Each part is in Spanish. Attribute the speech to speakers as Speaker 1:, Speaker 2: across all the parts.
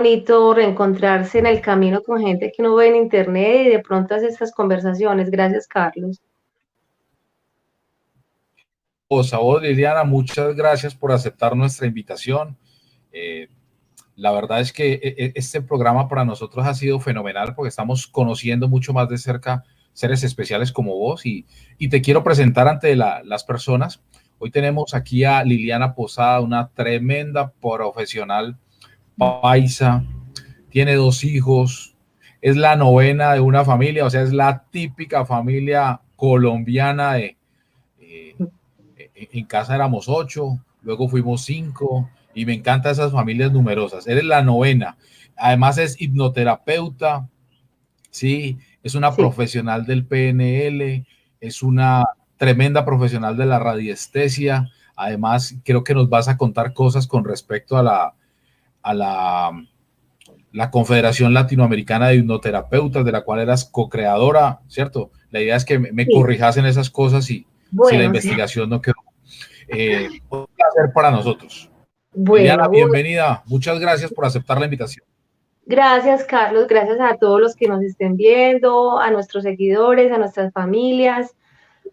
Speaker 1: bonito reencontrarse en el camino con gente que uno ve en internet y de pronto hace estas conversaciones. Gracias, Carlos.
Speaker 2: A vos, Liliana, muchas gracias por aceptar nuestra invitación. Eh, la verdad es que este programa para nosotros ha sido fenomenal porque estamos conociendo mucho más de cerca seres especiales como vos y te quiero presentar ante las personas. Hoy tenemos aquí a Liliana Posada, una tremenda profesional paisa, tiene 2 hijos, es la novena de una familia, o sea, es la típica familia colombiana de en casa éramos 8, luego fuimos 5 y me encantan esas familias numerosas. Eres la novena. Además es hipnoterapeuta, sí, es una
Speaker 1: Sí.
Speaker 2: profesional del PNL, es una tremenda profesional de la radiestesia. Además, creo que nos vas a contar cosas con respecto a la Confederación Latinoamericana de Hipnoterapeutas, de la cual eras co-creadora, ¿cierto? La idea es que me
Speaker 1: Sí.
Speaker 2: corrijas en esas cosas y si la
Speaker 1: Bueno, sí.
Speaker 2: investigación no quedó. Un placer para nosotros. Liliana,
Speaker 1: Bueno,
Speaker 2: bienvenida. Muchas gracias por aceptar la invitación.
Speaker 1: gracias, Carlos. Gracias a todos los que nos estén viendo, a nuestros seguidores, a nuestras familias,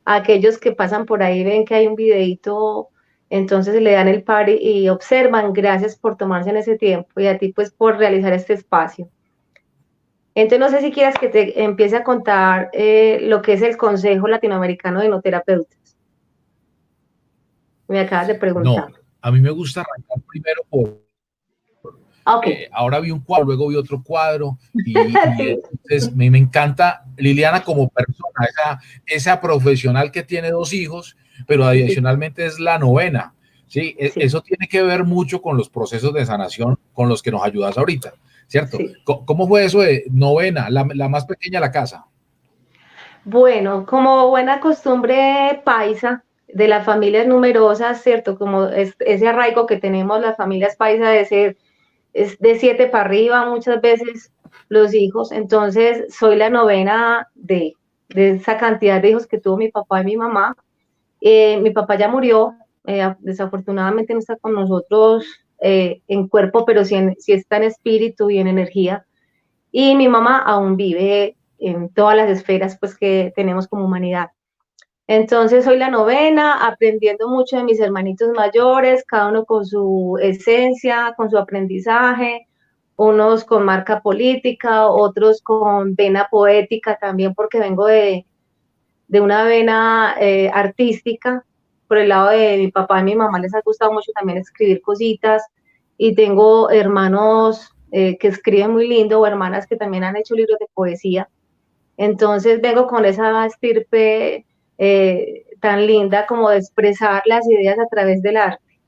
Speaker 1: a aquellos que pasan por ahí, ven que hay un videito, entonces le dan el par y observan. Gracias por tomarse en ese tiempo y a ti pues por realizar este espacio. Entonces no sé si quieras que te empiece a contar lo que es el Consejo Latinoamericano de Hipnoterapeutas. Me acabas de preguntar.
Speaker 2: No, a mí me gusta arrancar primero por,
Speaker 1: Ok.
Speaker 2: ahora vi un cuadro, luego vi otro cuadro y
Speaker 1: Sí,
Speaker 2: entonces me encanta Liliana como persona, esa profesional que tiene 2 hijos, pero
Speaker 1: sí,
Speaker 2: adicionalmente es la novena. Sí,
Speaker 1: sí,
Speaker 2: eso tiene que ver mucho con los procesos de sanación con los que nos ayudas ahorita, ¿cierto?
Speaker 1: sí.
Speaker 2: ¿Cómo fue eso de novena, la más pequeña de la casa?
Speaker 1: Bueno, como buena costumbre paisa de las familias numerosas, ¿cierto? Como ese arraigo que tenemos las familias paisas de ser es de 7 para arriba muchas veces los hijos, entonces soy la novena de esa cantidad de hijos que tuvo mi papá y mi mamá. Mi papá ya murió, desafortunadamente no está con nosotros en cuerpo, pero sí está en espíritu y en energía. Y mi mamá aún vive en todas las esferas pues, que tenemos como humanidad. Entonces soy la novena, aprendiendo mucho de mis hermanitos mayores, cada uno con su esencia, con su aprendizaje, unos con marca política, otros con vena poética también, porque vengo de una vena artística. Por el lado de mi papá y mi mamá les ha gustado mucho también escribir cositas, y tengo hermanos que escriben muy lindo, o hermanas que también han hecho libros de poesía. Entonces vengo con esa estirpe tan linda como de expresar las ideas a través del arte,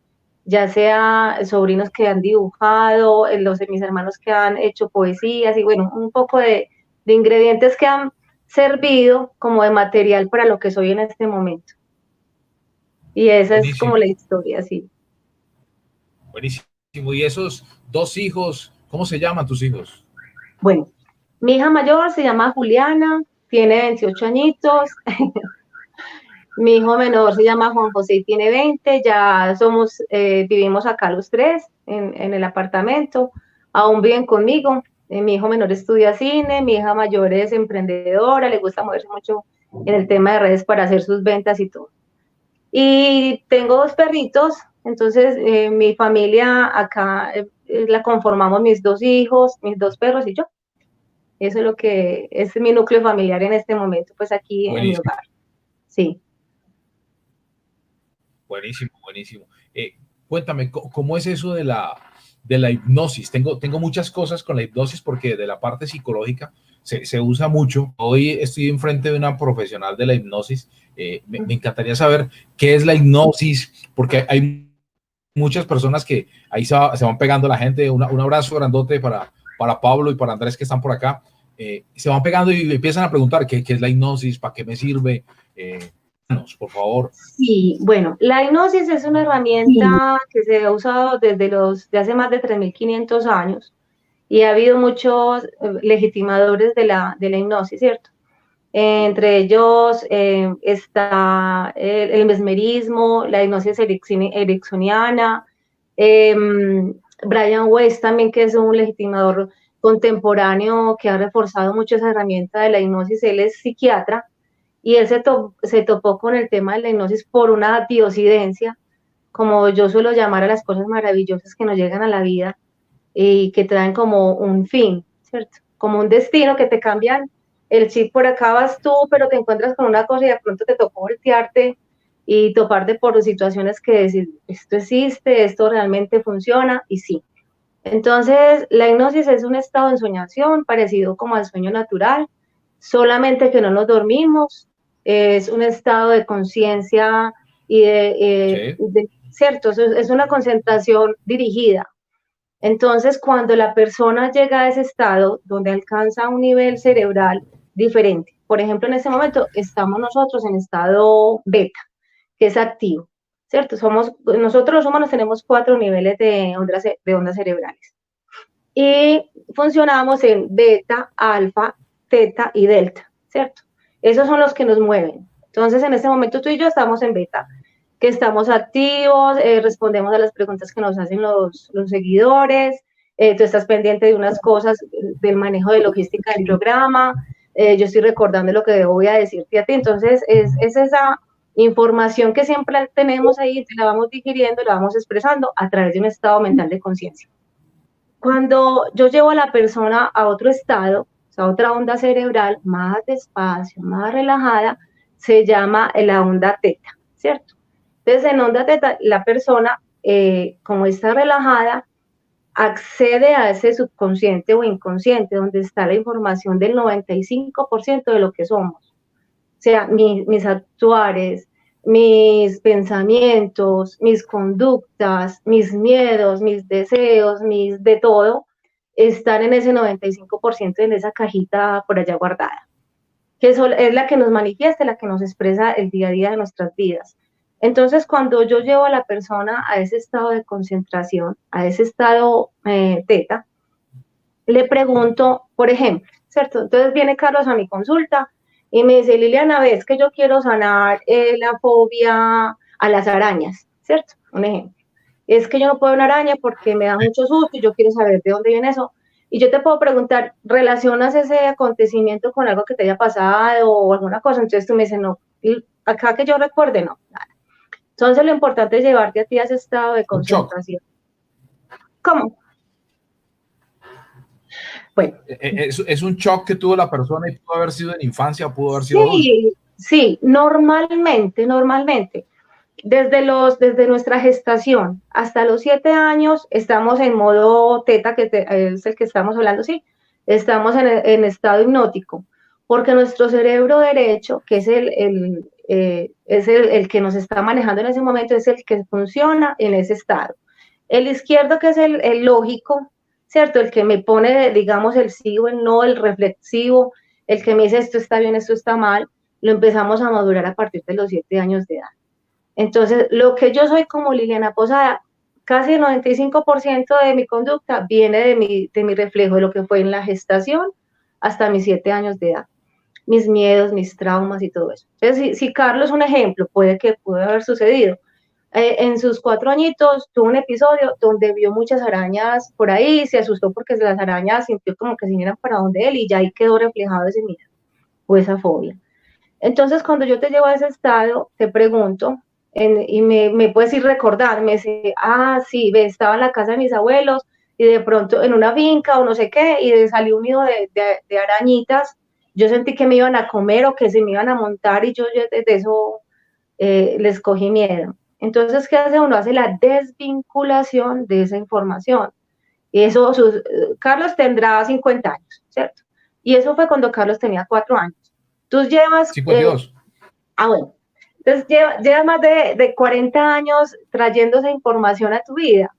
Speaker 1: ya sea sobrinos que han dibujado, los de mis hermanos que han hecho poesías y bueno, un poco de ingredientes que han servido como de material para lo que soy en este momento. Y esa es como
Speaker 2: Buenísimo,
Speaker 1: la historia, sí.
Speaker 2: buenísimo. Y esos 2 hijos, ¿cómo se llaman tus hijos?
Speaker 1: Bueno, mi hija mayor se llama Juliana, tiene 28 añitos. Mi hijo menor se llama Juan José y tiene 20. Ya somos, vivimos acá los tres en el apartamento, aún viven conmigo. Mi hijo menor estudia cine, mi hija mayor es emprendedora, le gusta moverse mucho en el tema de redes para hacer sus ventas y todo. Y tengo 2 perritos, entonces mi familia acá la conformamos mis 2 hijos, mis 2 perros y yo. Eso es lo que es mi núcleo familiar en este momento, pues aquí en mi
Speaker 2: Buenísimo,
Speaker 1: hogar. Sí.
Speaker 2: buenísimo, buenísimo. Cuéntame, ¿cómo es eso de la hipnosis? Tengo muchas cosas con la hipnosis porque de la parte psicológica se usa mucho. Hoy estoy enfrente de una profesional de la hipnosis. Me encantaría saber qué es la hipnosis, porque hay muchas personas que ahí se van pegando la gente. Un abrazo grandote para Pablo y para Andrés que están por acá. Se van pegando y empiezan a preguntar qué es la hipnosis, para qué me sirve. Por favor.
Speaker 1: Sí, bueno, la hipnosis es una herramienta que se ha usado de hace más de 3.500 años, y ha habido muchos legitimadores de la hipnosis, ¿cierto? Entre ellos está el mesmerismo, la hipnosis ericksoniana, Brian Weiss también, que es un legitimador contemporáneo que ha reforzado mucho esa herramienta de la hipnosis. Él es psiquiatra y él se topó con el tema de la hipnosis por una diosidencia, como yo suelo llamar a las cosas maravillosas que nos llegan a la vida y que traen como un fin, ¿cierto? Como un destino que te cambian el chip. Por acá vas tú, pero te encuentras con una cosa y de pronto te tocó voltearte y toparte por situaciones que decir, esto existe, esto realmente funciona, y sí. Entonces, la hipnosis es un estado de ensoñación parecido como al sueño natural, solamente que no nos dormimos, es un estado de conciencia y
Speaker 2: Sí.
Speaker 1: cierto, es una concentración dirigida. Entonces, cuando la persona llega a ese estado donde alcanza un nivel cerebral diferente, por ejemplo, en este momento estamos nosotros en estado beta, que es activo, ¿cierto? Nosotros los humanos tenemos 4 niveles de ondas cerebrales y funcionamos en beta, alfa, teta y delta, ¿cierto? Esos son los que nos mueven. Entonces, en este momento tú y yo estamos en beta, que estamos activos, respondemos a las preguntas que nos hacen los seguidores, tú estás pendiente de unas cosas del manejo de logística del programa, yo estoy recordando lo que voy a decirte a ti. Entonces, es esa información que siempre tenemos ahí, la vamos digiriendo, la vamos expresando a través de un estado mental de conciencia. Cuando yo llevo a la persona a otro estado, o sea, a otra onda cerebral, más despacio, más relajada, se llama la onda teta, ¿cierto? Entonces, en onda teta, la persona, como está relajada, accede a ese subconsciente o inconsciente, donde está la información del 95% de lo que somos. O sea, mis actuares, mis pensamientos, mis conductas, mis miedos, mis deseos, mis de todo, están en ese 95% en esa cajita por allá guardada, que es la que nos manifiesta, la que nos expresa el día a día de nuestras vidas. Entonces, cuando yo llevo a la persona a ese estado de concentración, a ese estado teta, le pregunto, por ejemplo, ¿cierto? Entonces viene Carlos a mi consulta y me dice, Liliana, ves que yo quiero sanar la fobia a las arañas, ¿cierto? Un ejemplo. Es que yo no puedo una araña porque me da mucho susto y yo quiero saber de dónde viene eso. Y yo te puedo preguntar, ¿relacionas ese acontecimiento con algo que te haya pasado o alguna cosa? Entonces tú me dices, no, y acá que yo recuerde, no, nada. Entonces lo importante es llevarte a ti a ese estado de concentración. ¿Cómo? Bueno.
Speaker 2: Es un shock que tuvo la persona y pudo haber sido en infancia, pudo haber sido adulto.
Speaker 1: Sí, normalmente, desde nuestra gestación hasta los 7 años estamos en modo teta, que es el que estamos hablando, sí, estamos en estado hipnótico, porque nuestro cerebro derecho, que es el que nos está manejando en ese momento, es el que funciona en ese estado. El izquierdo, que es el lógico, ¿cierto? El que me pone, digamos, el sí o el no, el reflexivo, el que me dice esto está bien, esto está mal, lo empezamos a madurar a partir de los 7 años de edad. Entonces, lo que yo soy como Liliana Posada, casi el 95% de mi conducta viene de mi reflejo, de lo que fue en la gestación hasta mis 7 años de edad. Mis miedos, mis traumas y todo eso. Entonces, si Carlos, un ejemplo, puede haber sucedido. En sus 4 añitos tuvo un episodio donde vio muchas arañas por ahí, se asustó porque las arañas sintió como que se vinieran para donde él y ya ahí quedó reflejado ese miedo o esa fobia. Entonces, cuando yo te llevo a ese estado, te pregunto, y me puedes ir recordar, me dice, sí, estaba en la casa de mis abuelos y de pronto en una finca o no sé qué, y salió un nido de arañitas, yo sentí que me iban a comer o que se me iban a montar y yo desde eso les cogí miedo. Entonces, ¿qué hace uno? Hace la desvinculación de esa información. Y eso, Carlos tendrá 50 años, ¿cierto? Y eso fue cuando Carlos tenía 4 años. Tú llevas...
Speaker 2: 52.
Speaker 1: Bueno. Entonces, llevas más de 40 años trayendo esa información a tu vida,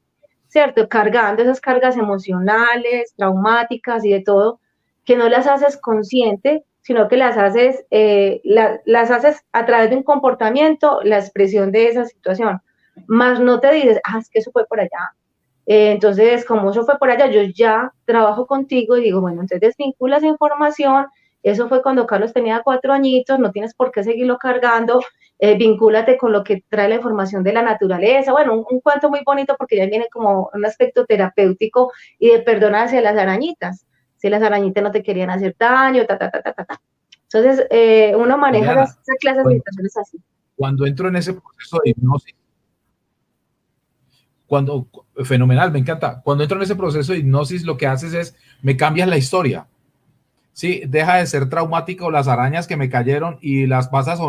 Speaker 1: ¿cierto? Cargando esas cargas emocionales, traumáticas y de todo, que no las haces consciente, sino que las haces a través de un comportamiento, la expresión de esa situación. Más no te dices, es que eso fue por allá. Entonces, como eso fue por allá, yo ya trabajo contigo y digo, bueno, entonces desvincula esa información Eso fue cuando Carlos tenía 4 añitos, no tienes por qué seguirlo cargando, vincúlate con lo que trae la información de la naturaleza. Bueno, un cuento muy bonito porque ya viene como un aspecto terapéutico y de perdón hacia las arañitas. Si las arañitas no te querían hacer daño, ta, ta, ta, ta, ta, ta. Entonces, uno maneja
Speaker 2: Liliana,
Speaker 1: esa clase de situaciones así.
Speaker 2: cuando entro en ese proceso de hipnosis, fenomenal, me encanta. Cuando entro en ese proceso de hipnosis, lo que haces es, me cambias la historia. Sí, deja de ser traumático las arañas que me cayeron y las pasas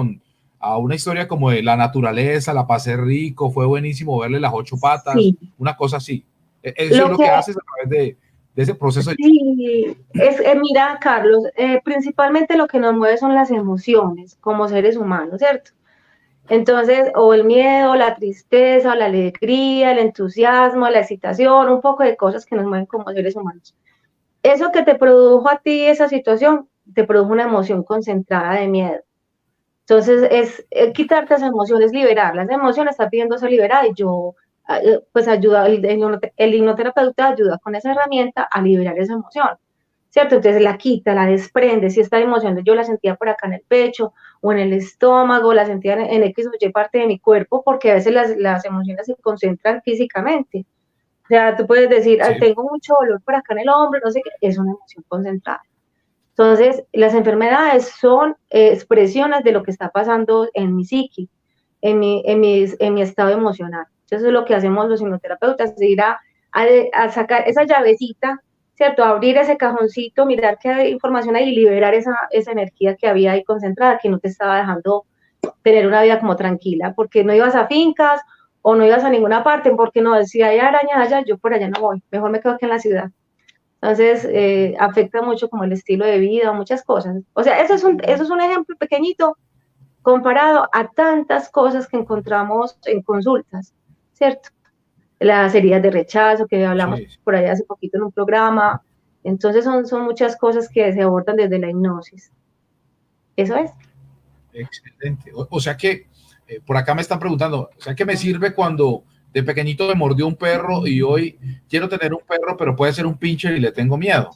Speaker 2: a una historia como de la naturaleza, la pasé rico, fue buenísimo verle las 8 patas,
Speaker 1: Sí.
Speaker 2: una cosa así. Eso es
Speaker 1: Lo
Speaker 2: lo
Speaker 1: que,
Speaker 2: que haces a través de ese proceso.
Speaker 1: sí, mira, Carlos, principalmente lo que nos mueve son las emociones como seres humanos, ¿cierto? Entonces, o el miedo, la tristeza, o la alegría, el entusiasmo, la excitación, un poco de cosas que nos mueven como seres humanos. Eso que te produjo a ti esa situación, te produjo una emoción concentrada de miedo. Entonces, quitarte esas emociones, liberar. Las emociones están pidiendo ser liberada y yo, pues ayuda, el hipnoterapeuta ayuda con esa herramienta a liberar esa emoción, ¿cierto? Entonces la quita, la desprende. Si esta emoción yo la sentía por acá en el pecho o en el estómago, la sentía en X o Y parte de mi cuerpo, porque a veces las emociones se concentran físicamente. O sea, tú puedes decir,
Speaker 2: Sí,
Speaker 1: tengo mucho dolor por acá en el hombro, no sé qué, es una emoción concentrada. Entonces, las enfermedades son expresiones de lo que está pasando en mi psiqui, en mi estado emocional. Entonces, es lo que hacemos los hipnoterapeutas, es ir a sacar esa llavecita, ¿cierto? Abrir ese cajoncito, mirar qué hay información ahí y liberar esa energía que había ahí concentrada, que no te estaba dejando tener una vida como tranquila, porque no ibas a fincas o no ibas a ninguna parte, porque no, si hay arañas allá, yo por allá no voy, mejor me quedo aquí en la ciudad. Entonces, afecta mucho como el estilo de vida, muchas cosas. O sea, eso es un ejemplo pequeñito comparado a tantas cosas que encontramos en consultas, ¿cierto? Las heridas de rechazo que hablamos
Speaker 2: sí,
Speaker 1: por ahí hace poquito en un programa. Entonces, son muchas cosas que se abordan desde la hipnosis. Eso es.
Speaker 2: excelente. O sea que, por acá me están preguntando, o sea que me sirve cuando de pequeñito me mordió un perro y hoy quiero tener un perro, pero puede ser un pincher y le tengo miedo.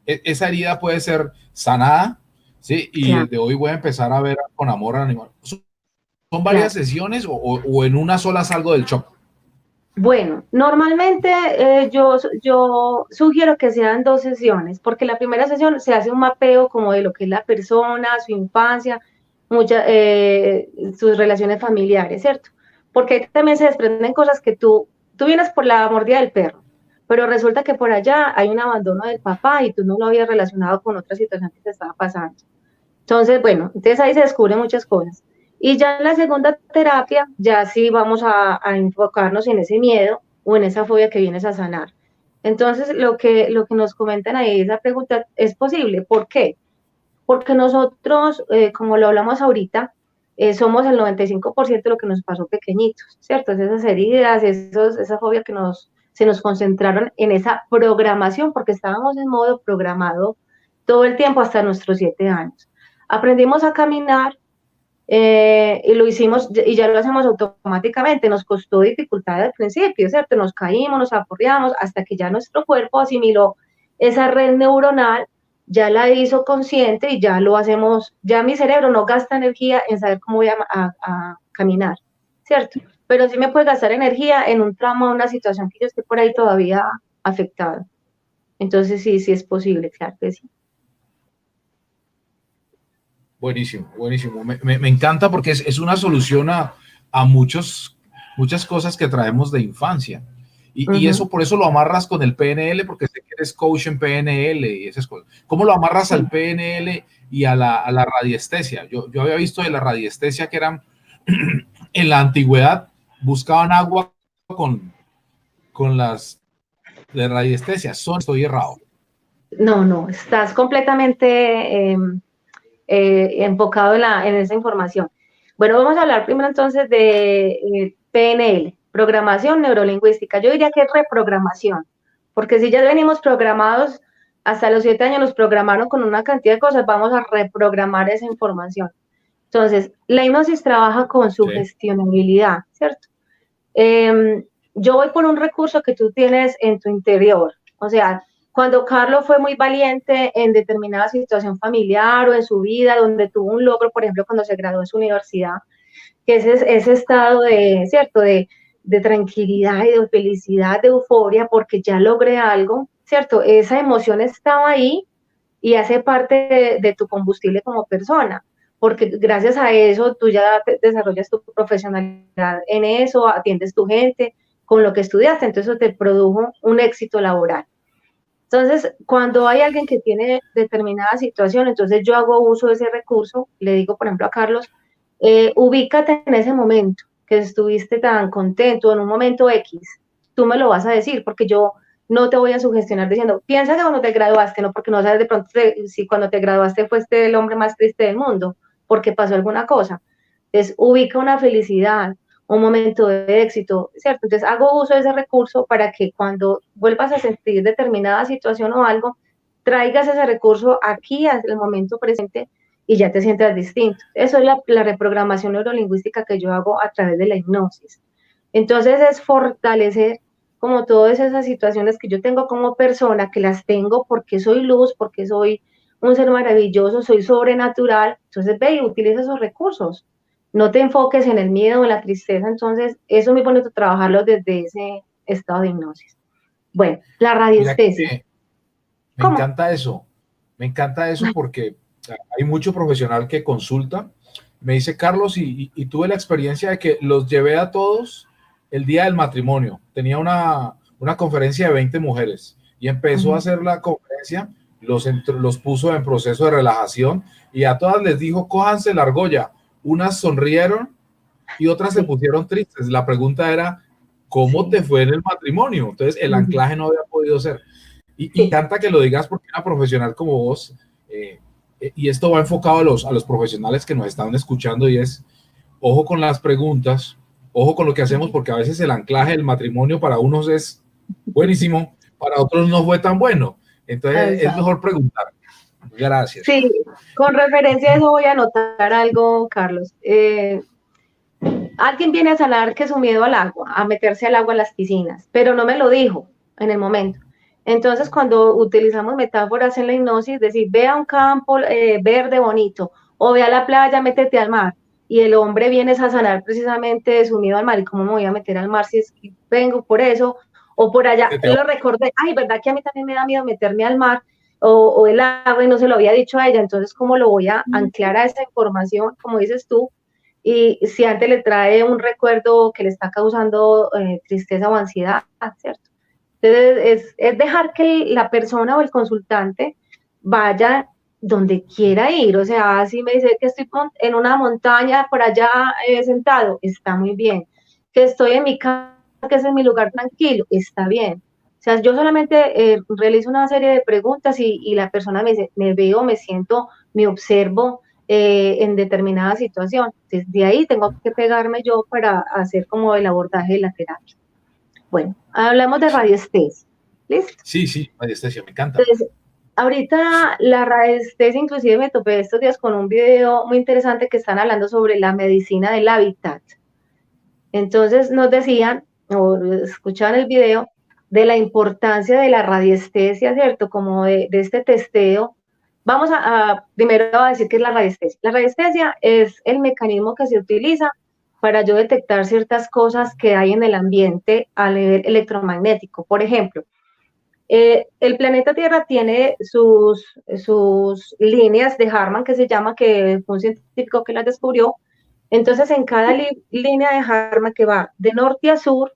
Speaker 2: Esa herida puede ser sanada, ¿sí? Y
Speaker 1: Claro,
Speaker 2: desde hoy voy a empezar a ver con amor al animal. ¿Son varias
Speaker 1: claro.
Speaker 2: sesiones o en una sola salgo del shock?
Speaker 1: Bueno, normalmente yo sugiero que sean 2 sesiones, porque la primera sesión se hace un mapeo como de lo que es la persona, su infancia, sus relaciones familiares, ¿cierto? Porque ahí también se desprenden cosas que tú vienes por la mordida del perro, pero resulta que por allá hay un abandono del papá y tú no lo habías relacionado con otra situación que te estaba pasando. Entonces, bueno, entonces ahí se descubren muchas cosas. Y ya en la segunda terapia, ya sí vamos a enfocarnos en ese miedo o en esa fobia que vienes a sanar. Entonces, lo que nos comentan ahí, esa pregunta, ¿es posible? ¿Por qué? Porque nosotros, como lo hablamos ahorita, somos el 95% de lo que nos pasó pequeñitos, ¿cierto? Esas heridas, esa fobia se nos concentraron en esa programación, porque estábamos en modo programado todo el tiempo hasta nuestros 7 años. Aprendimos a caminar y lo hicimos y ya lo hacemos automáticamente. Nos costó dificultad al principio, ¿cierto? Nos caímos, nos aporreamos hasta que ya nuestro cuerpo asimiló esa red neuronal, ya la hizo consciente y ya lo hacemos. Ya mi cerebro no gasta energía en saber cómo voy a caminar, ¿cierto? Pero sí me puede gastar energía en un trauma, una situación que yo esté por ahí todavía afectada. Entonces sí, sí es posible, claro que sí.
Speaker 2: Buenísimo, buenísimo. Me encanta porque es una solución a muchas cosas que traemos de infancia. Y
Speaker 1: Ujú.
Speaker 2: eso por eso lo amarras con el PNL, porque sé que eres coach en PNL y esas cosas. ¿Cómo lo amarras al
Speaker 1: Sí.
Speaker 2: PNL y a la radiestesia? Yo había visto de la radiestesia que eran en la antigüedad, buscaban agua con las de radiestesia. Estoy errado.
Speaker 1: No, no, estás completamente enfocado en esa información. Bueno, vamos a hablar primero entonces de PNL, programación neurolingüística. Yo diría que es reprogramación, porque si ya venimos programados, hasta los 7 años nos programaron con una cantidad de cosas, vamos a reprogramar esa información. Entonces, la hipnosis trabaja con
Speaker 2: Sí,
Speaker 1: sugestionabilidad, ¿cierto? Yo voy por un recurso que tú tienes en tu interior, o sea, Cuando Carlos fue muy valiente en determinada situación familiar o en su vida, donde tuvo un logro, por ejemplo, cuando se graduó en su universidad, que ese estado de, ¿cierto?, de tranquilidad y de felicidad, de euforia, porque ya logré algo, ¿cierto? Esa emoción estaba ahí y hace parte de tu combustible como persona, porque gracias a eso tú ya desarrollas tu profesionalidad en eso, atiendes tu gente con lo que estudiaste, entonces eso te produjo un éxito laboral. Entonces, cuando hay alguien que tiene determinada situación, entonces yo hago uso de ese recurso, le digo, por ejemplo, a Carlos, ubícate en ese momento que estuviste tan contento, en un momento X, tú me lo vas a decir, porque yo no te voy a sugestionar diciendo, piensa que cuando te graduaste, no, porque no sabes de pronto si cuando te graduaste fuiste el hombre más triste del mundo, porque pasó alguna cosa. Entonces, ubica una felicidad, un momento de éxito, ¿cierto? Entonces hago uso de ese recurso para que cuando vuelvas a sentir determinada situación o algo, traigas ese recurso aquí al momento presente y ya te sientas distinto. Eso es la reprogramación neurolingüística que yo hago a través de la hipnosis. Entonces es fortalecer como todas esas situaciones que yo tengo como persona, que las tengo porque soy luz, porque soy un ser maravilloso, soy sobrenatural, entonces ve y utiliza esos recursos. No te enfoques en el miedo o en la tristeza, entonces eso es muy bonito trabajarlo desde ese estado de hipnosis. Bueno, la
Speaker 2: Mira
Speaker 1: radiestesia.
Speaker 2: que
Speaker 1: ¿Cómo?
Speaker 2: me encanta eso porque hay mucho profesional que consulta. Me dice Carlos, y tuve la experiencia de que los llevé a todos el día del matrimonio. Tenía una conferencia de 20 mujeres y empezó a hacer la conferencia, los puso en proceso de relajación y a todas les dijo, cójanse la argolla. Unas sonrieron y otras se
Speaker 1: Sí,
Speaker 2: pusieron tristes. La pregunta era, ¿cómo
Speaker 1: sí,
Speaker 2: te fue en el matrimonio? Entonces el anclaje no había podido ser. Y
Speaker 1: sí,
Speaker 2: encanta que lo digas porque una profesional como vos, y esto va enfocado a los profesionales que nos están escuchando y es, ojo con las preguntas, ojo con lo que hacemos porque a veces el anclaje del matrimonio para unos es buenísimo, para otros no fue tan bueno. Entonces es
Speaker 1: exacto.
Speaker 2: mejor preguntar. Gracias.
Speaker 1: Sí, con referencia a eso voy a anotar algo, Carlos. Alguien viene a sanar que su miedo al agua, a meterse al agua en las piscinas, pero no me lo dijo en el momento. Entonces, cuando utilizamos metáforas en la hipnosis, decir, ve a un campo verde bonito, o ve a la playa, métete al mar, y el hombre viene a sanar precisamente de su miedo al mar, y cómo me voy a meter al mar si es que vengo por eso, o por allá, lo recordé, ay, ¿verdad que a mí también me da miedo meterme al mar, o el agua, y no se lo había dicho a ella, entonces, ¿cómo lo voy a anclar a esa información, como dices tú? Y si antes le trae un recuerdo que le está causando tristeza o ansiedad, ¿cierto? Entonces, es dejar que la persona o el consultante vaya donde quiera ir, o sea, si me dice que estoy en una montaña por allá sentado, está muy bien, que estoy en mi casa, que ese es mi lugar tranquilo, está bien. O sea, yo solamente realizo una serie de preguntas y la persona me dice, me veo, me siento, me observo, en determinada situación. Entonces, de ahí tengo que pegarme yo para hacer como el abordaje de la terapia. Bueno, hablamos de radiestesia. ¿Listo?
Speaker 2: Sí, sí, radiestesia, me encanta.
Speaker 1: Entonces, ahorita la radiestesia, inclusive me topé estos días con un video muy interesante que están hablando sobre la medicina del hábitat. Entonces nos decían, o escuchaban el video, de la importancia de la radiestesia, ¿cierto? Como de este testeo. Vamos primero a decir qué es la radiestesia. La radiestesia es el mecanismo que se utiliza para yo detectar ciertas cosas que hay en el ambiente a nivel electromagnético. Por ejemplo, el planeta Tierra tiene sus líneas de Harman, que se llama, que fue un científico que las descubrió. Entonces, en cada línea de Harman que va de norte a sur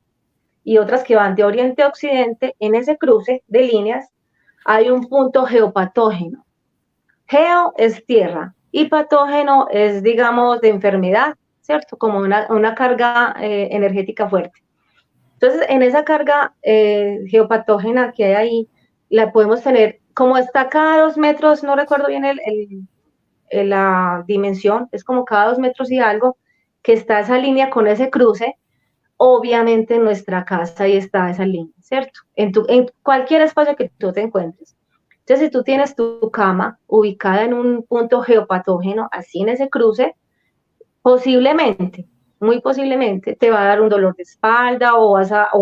Speaker 1: y otras que van de oriente a occidente, en ese cruce de líneas hay un punto geopatógeno. Geo es tierra y patógeno es, digamos, de enfermedad, ¿cierto? Como una carga energética fuerte. Entonces, en esa carga geopatógena que hay ahí, la podemos tener, como está cada 2 metros, no recuerdo bien la dimensión, es como cada 2 metros y algo, que está esa línea con ese cruce, obviamente en nuestra casa ahí está esa línea, ¿cierto? En cualquier espacio que tú te encuentres. Entonces, si tú tienes tu cama ubicada en un punto geopatógeno, así en ese cruce, posiblemente, muy posiblemente, te va a dar un dolor de espalda o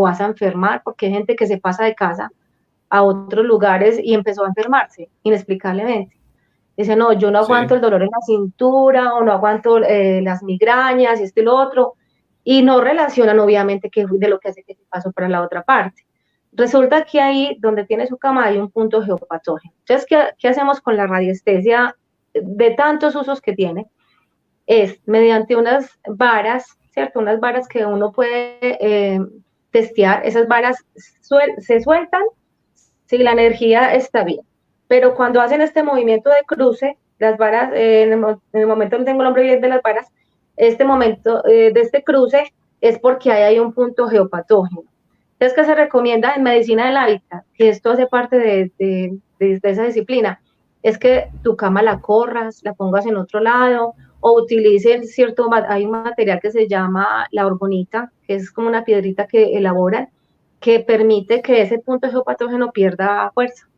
Speaker 1: vas a enfermar, porque hay gente que se pasa de casa a otros lugares y empezó a enfermarse inexplicablemente. Dice, no, yo no aguanto
Speaker 2: Sí.
Speaker 1: el dolor en la cintura o no aguanto las migrañas y esto y lo otro, y no relacionan obviamente que de lo que hace que se pasó para la otra parte. Resulta que ahí donde tiene su cama hay un punto geopatógeno. Entonces, ¿qué hacemos con la radiestesia de tantos usos que tiene? Es mediante unas varas, ¿cierto? Unas varas que uno puede testear, esas varas se sueltan si la energía está bien. Pero cuando hacen este movimiento de cruce, las varas, en el momento donde tengo el hombre bien de las varas, este momento de este cruce es porque ahí hay un punto geopatógeno. Entonces, ¿qué se recomienda en medicina del hábitat? Que esto hace parte de esa disciplina. Es que tu cama la corras, la pongas en otro lado, o utilicen cierto, hay un material que se llama la orgonita, que es como una piedrita que elaboran, que permite que ese punto geopatógeno pierda fuerza.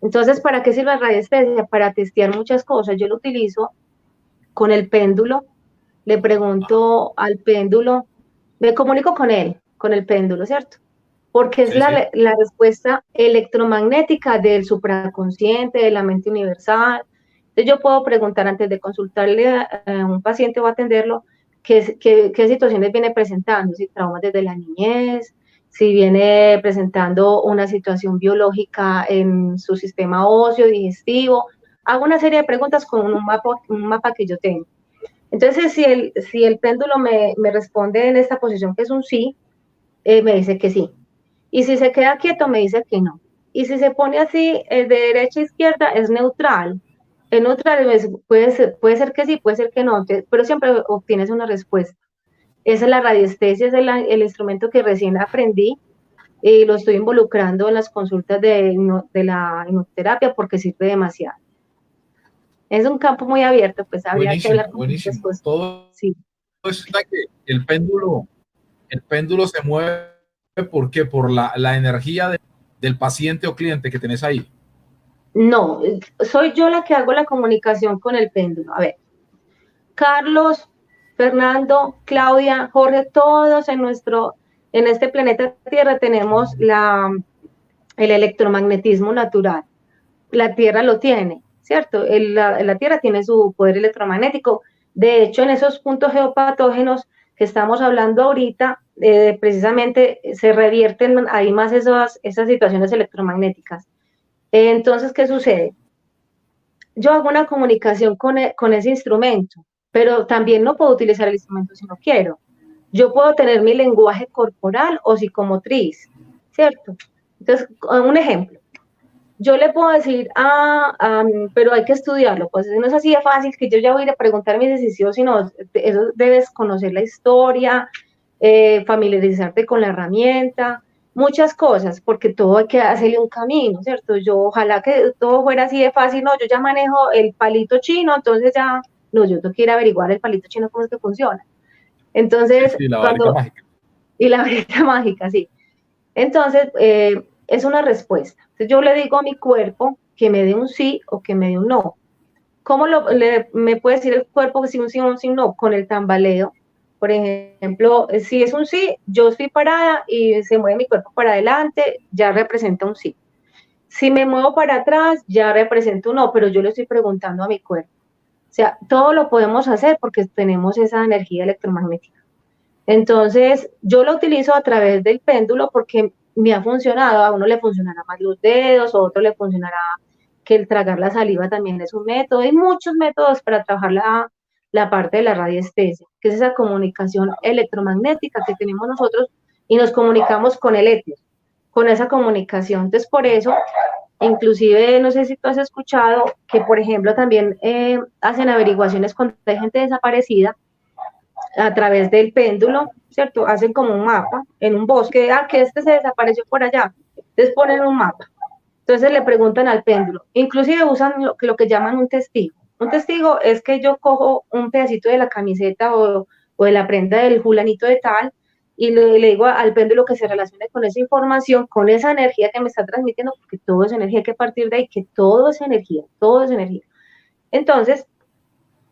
Speaker 1: Entonces, ¿para qué sirve la radiestesia? Para testear muchas cosas. Yo lo utilizo con el péndulo, le pregunto al péndulo, me comunico con el péndulo, ¿cierto? Porque es
Speaker 2: Sí, sí.
Speaker 1: la respuesta electromagnética del supraconsciente, de la mente universal. Entonces yo puedo preguntar antes de consultarle a un paciente o atenderlo qué situaciones viene presentando, si traumas desde la niñez, si viene presentando una situación biológica en su sistema óseo, digestivo. Hago una serie de preguntas con un mapa que yo tengo. Entonces, si el péndulo me responde en esta posición que es un sí, me dice que sí. Y si se queda quieto, me dice que no. Y si se pone así, de derecha a izquierda, es neutral. Es neutral, puede ser que sí, puede ser que no, pero siempre obtienes una respuesta. Esa es la radiestesia, es el instrumento que recién aprendí y lo estoy involucrando en las consultas de la hipnoterapia porque sirve demasiado. Es un campo muy abierto, pues habría que hablar
Speaker 2: Buenísimo,
Speaker 1: con muchas
Speaker 2: buenísimo.
Speaker 1: cosas.
Speaker 2: Todo
Speaker 1: Sí.
Speaker 2: está que el péndulo se mueve, ¿por qué? Por la energía del paciente o cliente que tenés ahí.
Speaker 1: No, soy yo la que hago la comunicación con el péndulo. A ver, Carlos, Fernando, Claudia, Jorge, todos en este planeta Tierra tenemos el electromagnetismo natural. La Tierra lo tiene, ¿cierto? La Tierra tiene su poder electromagnético. De hecho, en esos puntos geopatógenos que estamos hablando ahorita, precisamente se revierten ahí más esas situaciones electromagnéticas. Entonces, ¿qué sucede? Yo hago una comunicación con ese instrumento, pero también no puedo utilizar el instrumento si no quiero. Yo puedo tener mi lenguaje corporal o psicomotriz, ¿cierto? Entonces, un ejemplo, yo le puedo decir, pero hay que estudiarlo, pues no es así de fácil que yo ya voy a ir a preguntar mis decisiones, sino eso debes conocer la historia, familiarizarte con la herramienta, muchas cosas, porque todo hay que hacerle un camino, ¿cierto? Yo ojalá que todo fuera así de fácil, no, yo ya manejo el palito chino, entonces ya, no, yo tengo que ir a averiguar el palito chino cómo es que funciona.
Speaker 2: Sí,
Speaker 1: Entonces,
Speaker 2: sí, la varita mágica.
Speaker 1: y la varita mágica, sí. Entonces, es una respuesta. Entonces, yo le digo a mi cuerpo que me dé un sí o que me dé un no. ¿Cómo me puede decir el cuerpo que si un sí o un sí no? Con el tambaleo. Por ejemplo, si es un sí, yo estoy parada y se mueve mi cuerpo para adelante, ya representa un sí. Si me muevo para atrás, ya representa un no, pero yo le estoy preguntando a mi cuerpo. O sea, todo lo podemos hacer porque tenemos esa energía electromagnética. Entonces, yo lo utilizo a través del péndulo porque me ha funcionado. A uno le funcionará más los dedos, a otro le funcionará que el tragar la saliva también es un método. Hay muchos métodos para trabajar la parte de la radiestesia, que es esa comunicación electromagnética que tenemos nosotros y nos comunicamos con el éter, con esa comunicación. Entonces, por eso, inclusive, no sé si tú has escuchado que, por ejemplo, también hacen averiguaciones cuando hay gente desaparecida a través del péndulo, ¿cierto? Hacen como un mapa en un bosque, que este se desapareció por allá, entonces ponen un mapa. Entonces le preguntan al péndulo, inclusive usan lo que llaman un testigo. Un testigo es que yo cojo un pedacito de la camiseta o de la prenda del fulanito de tal y le digo al péndulo que se relacione con esa información, con esa energía que me está transmitiendo, porque todo es energía, hay que partir de ahí, que todo es energía, todo es energía. Entonces,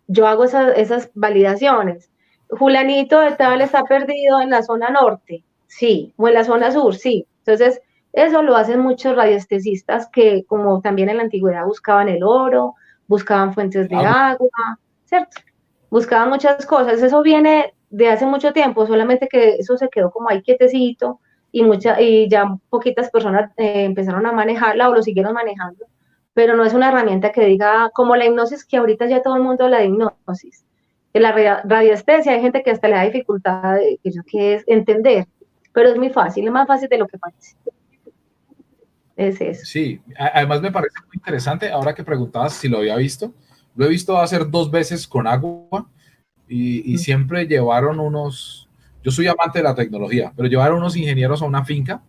Speaker 1: yo hago esas validaciones. Fulanito de tal está perdido en la zona norte, sí, o en la zona sur, sí. Entonces, Eso lo hacen muchos radiestesistas que, como también en la antigüedad, buscaban el oro, buscaban fuentes de
Speaker 2: Claro.
Speaker 1: agua, ¿cierto? Buscaban muchas cosas. Eso viene de hace mucho tiempo, solamente que eso se quedó como ahí quietecito y ya poquitas personas empezaron a manejarla o lo siguieron manejando, pero no es una herramienta que diga, como la hipnosis, que ahorita ya todo el mundo habla de hipnosis. En la radiestesia hay gente que hasta le da dificultad que es entender, pero es muy fácil, es más fácil de lo que parece. Es eso.
Speaker 2: Sí, además me parece muy interesante, ahora que preguntabas si lo había visto, lo he visto hacer 2 veces con agua y siempre llevaron unos, yo soy amante de la tecnología, pero llevaron unos ingenieros a una finca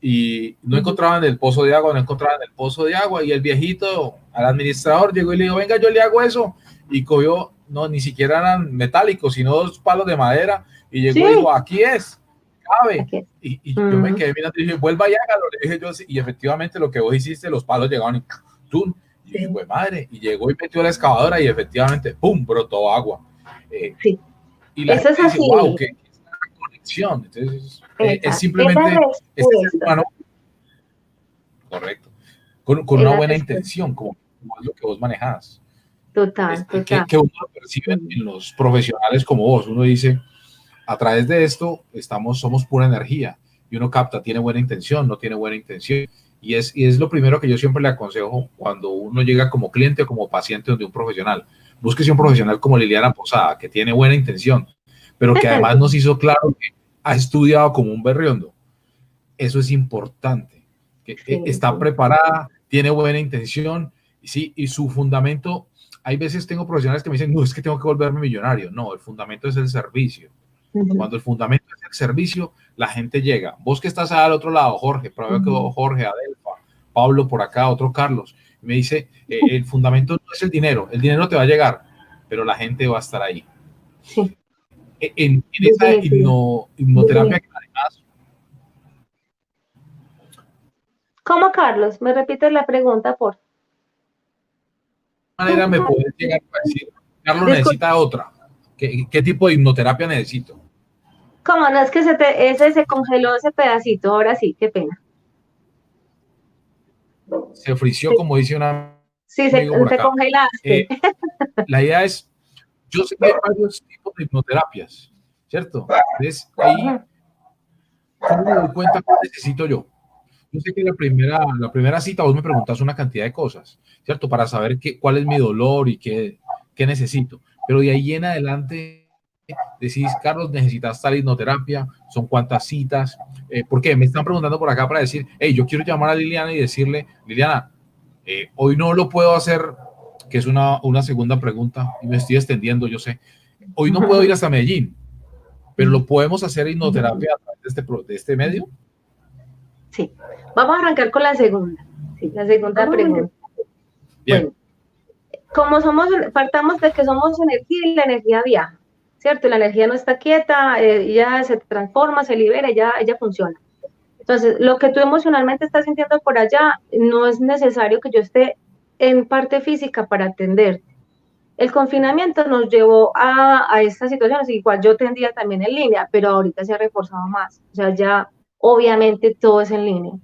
Speaker 2: y no encontraban el pozo de agua, no encontraban el pozo de agua y el viejito al administrador llegó y le dijo, venga, yo le hago eso y cogió, no, ni siquiera eran metálicos, sino 2 palos de madera y llegó y
Speaker 1: Sí,
Speaker 2: dijo, aquí es, cabe.
Speaker 1: aquí.
Speaker 2: Y yo me quedé mirando y dije, vuelva y hágalo, le dije yo, y efectivamente lo que vos hiciste, los palos llegaron y ¡tum! Y dije,
Speaker 1: Sí,
Speaker 2: güey, madre, y llegó y metió la excavadora y efectivamente, ¡pum!, brotó agua. Eh,
Speaker 1: sí.
Speaker 2: y la
Speaker 1: Eso es
Speaker 2: gente dice, wow,
Speaker 1: así.
Speaker 2: qué conexión. Entonces, es
Speaker 1: Exacto. Es la
Speaker 2: simplemente este ser
Speaker 1: respuesta.
Speaker 2: humano, correcto, con
Speaker 1: Es
Speaker 2: una
Speaker 1: la
Speaker 2: buena
Speaker 1: respuesta.
Speaker 2: intención, como es lo que vos manejás.
Speaker 1: Total, total.
Speaker 2: Que uno lo percibe en los profesionales como vos. Uno dice, a través de esto somos pura energía y uno capta, tiene buena intención, no tiene buena intención. Y es lo primero que yo siempre le aconsejo cuando uno llega como cliente o como paciente de un profesional. Búsquese un profesional como Liliana Posada, que tiene buena intención, pero que además nos hizo claro que ha estudiado como un berriondo. Eso es importante, que
Speaker 1: Sí,
Speaker 2: está
Speaker 1: sí.
Speaker 2: preparada, tiene buena intención, y sí, y su fundamento, hay veces tengo profesionales que me dicen, no, es que tengo que volverme millonario. No, el fundamento es el servicio.
Speaker 1: Ujú.
Speaker 2: Cuando el fundamento es el servicio, la gente llega. Vos que estás al otro lado, Jorge, pero veo que
Speaker 1: Ujú.
Speaker 2: Jorge, Adelfa, Pablo por acá, otro Carlos, me dice, el fundamento no es el dinero te va a llegar, pero la gente va a estar ahí.
Speaker 1: Sí,
Speaker 2: En esa
Speaker 1: definitivo.
Speaker 2: hipnoterapia que además,
Speaker 1: ¿Cómo, Carlos? ¿Me repites la pregunta, por?
Speaker 2: de manera me puedes llegar a decir, Carlos
Speaker 1: Disculpa,
Speaker 2: necesita otra. ¿Qué tipo de hipnoterapia necesito?
Speaker 1: ¿cómo no es que ese se congeló ese pedacito? Ahora sí, qué pena.
Speaker 2: Se frició,
Speaker 1: Sí,
Speaker 2: como dice un
Speaker 1: sí,
Speaker 2: amigo por
Speaker 1: te
Speaker 2: acá.
Speaker 1: congelaste.
Speaker 2: Eh, la idea es, yo sé que hay varios tipos de hipnoterapias, ¿cierto? Entonces, ahí,
Speaker 1: Ujú.
Speaker 2: ¿cómo me doy cuenta qué necesito yo? Yo sé que la primera cita vos me preguntas una cantidad de cosas, ¿cierto? Para saber cuál es mi dolor y qué necesito. Pero de ahí en adelante decís, Carlos, necesitas tal hipnoterapia, son cuántas citas. ¿Por qué? Me están preguntando por acá para decir, hey, yo quiero llamar a Liliana y decirle, Liliana, hoy no lo puedo hacer, que es una segunda pregunta, y me estoy extendiendo, yo sé. Hoy no puedo ir hasta Medellín, pero lo podemos hacer hipnoterapia a través de este medio.
Speaker 1: Sí, vamos a arrancar con la segunda. Sí, la segunda pregunta.
Speaker 2: Bien.
Speaker 1: Bueno, como somos, partamos de que somos energía y la energía viaja, ¿cierto? La energía no está quieta, ella se transforma, se libera, ella funciona. Entonces, lo que tú emocionalmente estás sintiendo por allá, no es necesario que yo esté en parte física para atenderte. El confinamiento nos llevó a estas situaciones, igual yo tendría también en línea, pero ahorita se ha reforzado más. O sea, ya obviamente todo es en línea.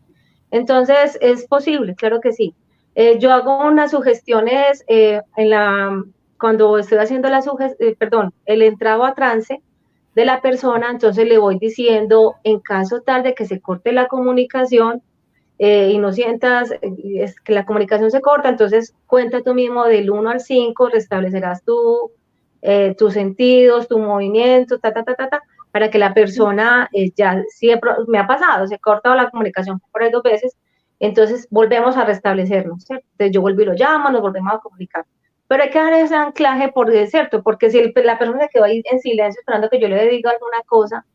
Speaker 1: Entonces, es posible, claro que sí. Yo hago unas sugestiones cuando estoy haciendo perdón, el entrado a trance de la persona, entonces le voy diciendo, en caso tal de que se corte la comunicación, y no sientas es que la comunicación se corta, entonces cuenta tú mismo del 1 al 5, restablecerás tus sentidos, tu movimiento, para que la persona ya, siempre me ha pasado, se corta la comunicación por ahí 2 veces, entonces volvemos a restablecernos, ¿cierto? Entonces yo vuelvo y lo llamo, nos volvemos a comunicar. Pero hay que dar ese anclaje, ¿cierto? Porque si la persona se quedó ahí en silencio esperando que yo le diga alguna cosa,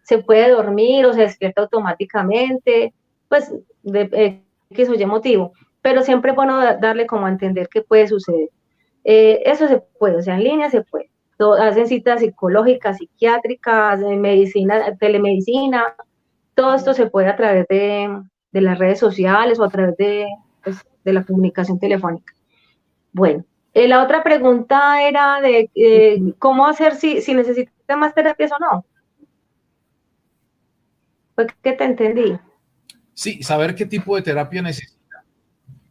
Speaker 1: se puede dormir o se despierta automáticamente, pues de X o Y motivo, pero siempre es bueno darle como a entender qué puede suceder. Eso se puede, o sea, en línea se puede. Hacen citas psicológicas, psiquiátricas, medicina, telemedicina, todo esto se puede a través de las redes sociales o a través pues, de la comunicación telefónica. Bueno, la otra pregunta era de cómo hacer si necesitas más terapias o no. Fue que te entendí.
Speaker 2: Sí, saber qué tipo de terapia necesita,